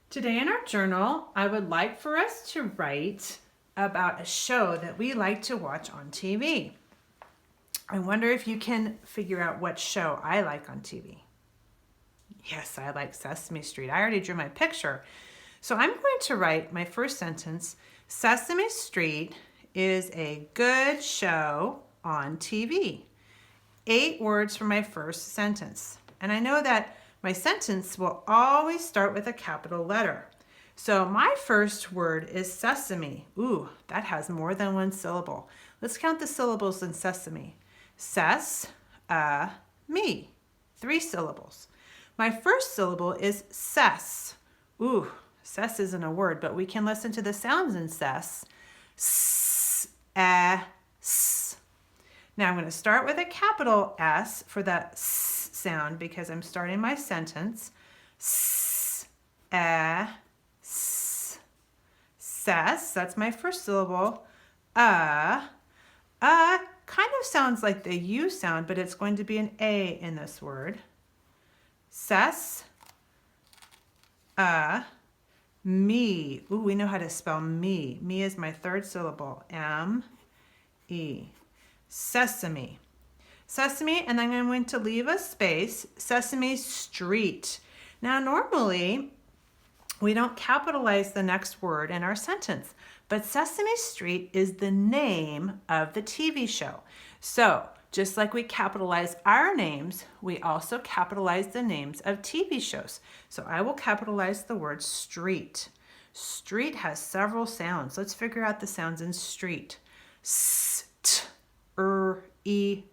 Today in our journal, I would like for us to write about a show that we like to watch on TV. I wonder if you can figure out what show I like on TV. Yes, I like Sesame Street. I already drew my picture. So I'm going to write my first sentence. Sesame Street is a good show on TV. 8 words for my first sentence. And I know that my sentence will always start with a capital letter. So my first word is sesame. Ooh, that has more than one syllable. Let's count the syllables in sesame. Me. 3 syllables. My first syllable is ses. Ooh, ses isn't a word, but we can listen to the sounds in ses. S, s. Now I'm going to start with a capital S for the S sound because I'm starting my sentence. S, s. Ses, that's my first syllable. Kind of sounds like the U sound, but it's going to be an A in this word. Ses, me. Ooh, we know how to spell me. Me is my third syllable. M-E. Sesame. Sesame, and then I'm going to leave a space. Sesame Street. Now, normally, we don't capitalize the next word in our sentence, but Sesame Street is the name of the TV show. So, just like we capitalize our names, we also capitalize the names of TV shows. So I will capitalize the word street. Street has several sounds. Let's figure out the sounds in street. S-t. E-t.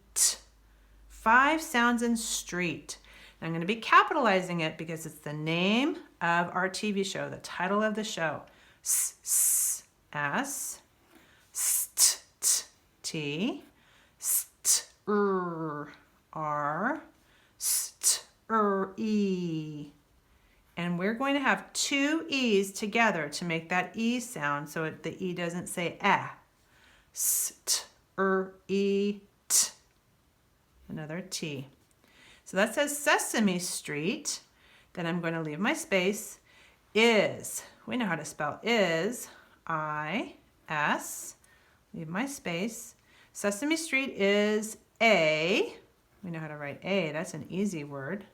5 sounds in street. I'm going to be capitalizing it because it's the name of our TV show, the title of the show. S, st, t, st, r, st, e. And we're going to have 2 E's together to make that E sound so the E doesn't say eh. St, e, t. Another T. So that says Sesame Street. Then I'm going to leave my space. Is. We know how to spell is. I-S. Leave my space. Sesame Street is a. We know how to write A. That's an easy word.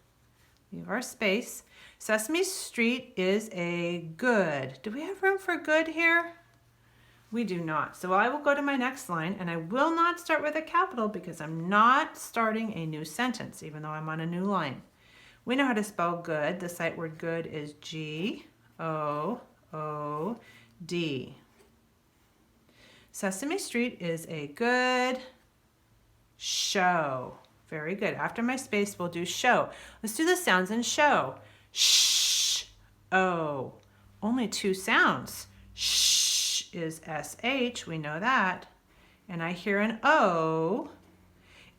Leave our space. Sesame Street is a good. Do we have room for good here? We do not. So I will go to my next line, and I will not start with a capital because I'm not starting a new sentence, even though I'm on a new line. We know how to spell good. The sight word good is G-O-O-D. Sesame Street is a good show. Very good. After my space, we'll do show. Let's do the sounds in show. Sh-O. Only 2 sounds. Sh is S-H, we know that. And I hear an O.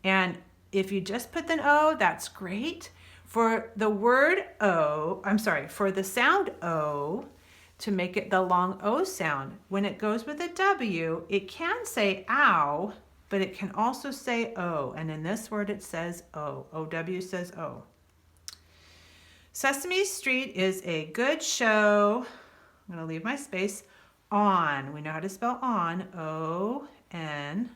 And if you just put an O, that's great. For the word O, for the sound O, to make it the long O sound, when it goes with a W, it can say ow, but it can also say O. And in this word, it says O. O-W says O. Sesame Street is a good show. I'm going to leave my space. On. We know how to spell on. O-N.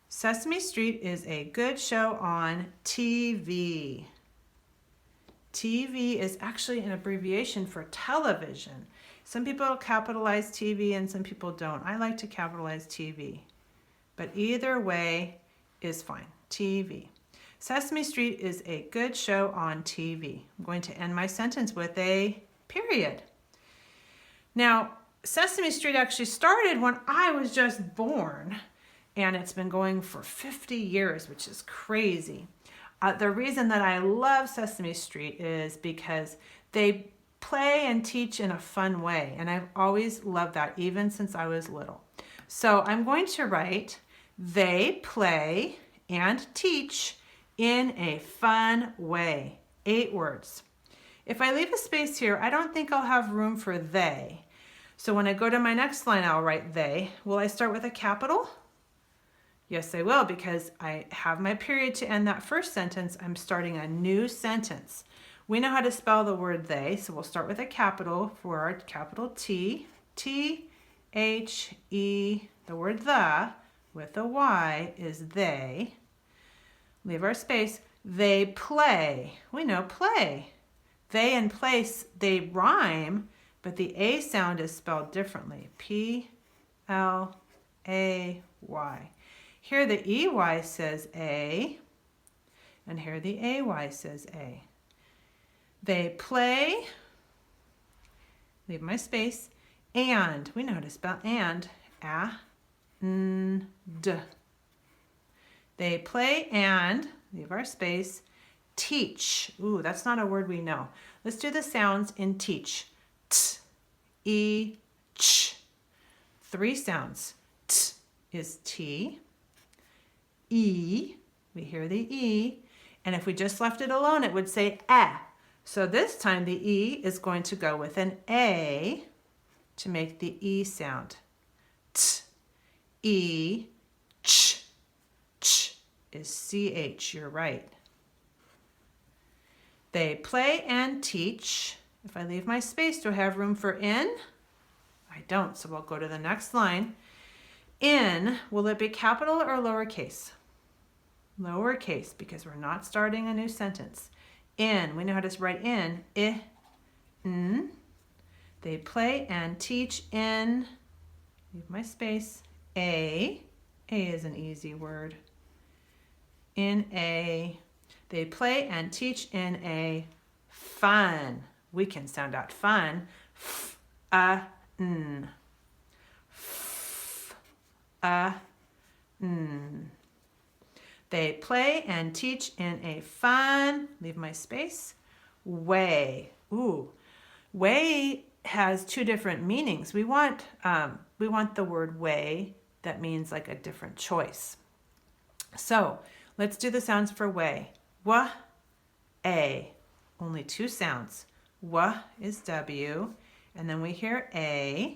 Sesame Street is a good show on TV. TV is actually an abbreviation for television. Some people capitalize TV and some people don't. I like to capitalize TV. But either way is fine. TV. Sesame Street is a good show on TV. I'm going to end my sentence with a period. Now, Sesame Street actually started when I was just born, and it's been going for 50 years, which is crazy. The reason that I love Sesame Street is because they play and teach in a fun way, and I've always loved that, even since I was little. So I'm going to write, they play and teach in a fun way. 8 words. If I leave a space here, I don't think I'll have room for they. So when I go to my next line, I'll write they. Will I start with a capital? Yes, I will, because I have my period to end that first sentence. I'm starting a new sentence. We know how to spell the word they, so we'll start with a capital for our capital T. T-H-E, the word the, with a Y is they. Leave our space. They play. We know play. They and place, they rhyme, but the A sound is spelled differently. P-L-A-Y. Here the E-Y says A, and here the A-Y says A. They play, leave my space, and, we know how to spell and, A-N-D. They play and, leave our space, teach. Ooh, that's not a word we know. Let's do the sounds in teach. T, E, ch. 3 sounds. T is T. E, we hear the E. And if we just left it alone, it would say eh. So this time the E is going to go with an A to make the E sound. T, E, ch. Ch is C-H, you're right. They play and teach. If I leave my space, do I have room for in? I don't, so we'll go to the next line. In, will it be capital or lowercase? Lowercase, because we're not starting a new sentence. In, we know how to write in. I, n. They play and teach in, leave my space, A. A is an easy word. In a. They play and teach in a fun. We can sound out fun. F-a-n. F-a-n. They play and teach in a fun, leave my space, way. Ooh, way has 2 different meanings. We want the word way that means like a different choice. So let's do the sounds for way. W, A, only 2 sounds. W is W, and then we hear A.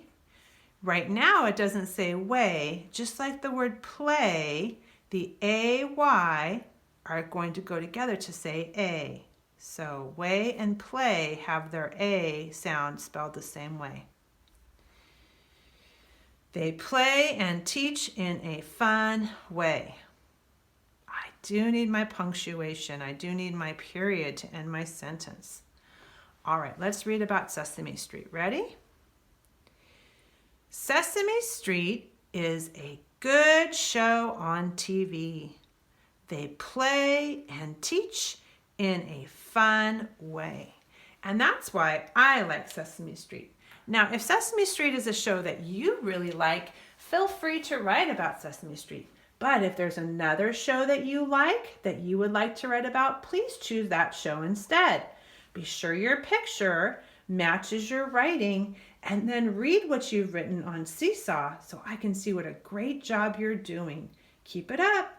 Right now it doesn't say way, just like the word play, the A-Y are going to go together to say A. So way and play have their A sound spelled the same way. They play and teach in a fun way. I do need my punctuation. I do need my period to end my sentence. All right, let's read about Sesame Street. Ready? Sesame Street is a good show on TV. They play and teach in a fun way. And that's why I like Sesame Street. Now, if Sesame Street is a show that you really like, feel free to write about Sesame Street. But if there's another show that you like, that you would like to write about, please choose that show instead. Be sure your picture matches your writing, and then read what you've written on Seesaw so I can see what a great job you're doing. Keep it up.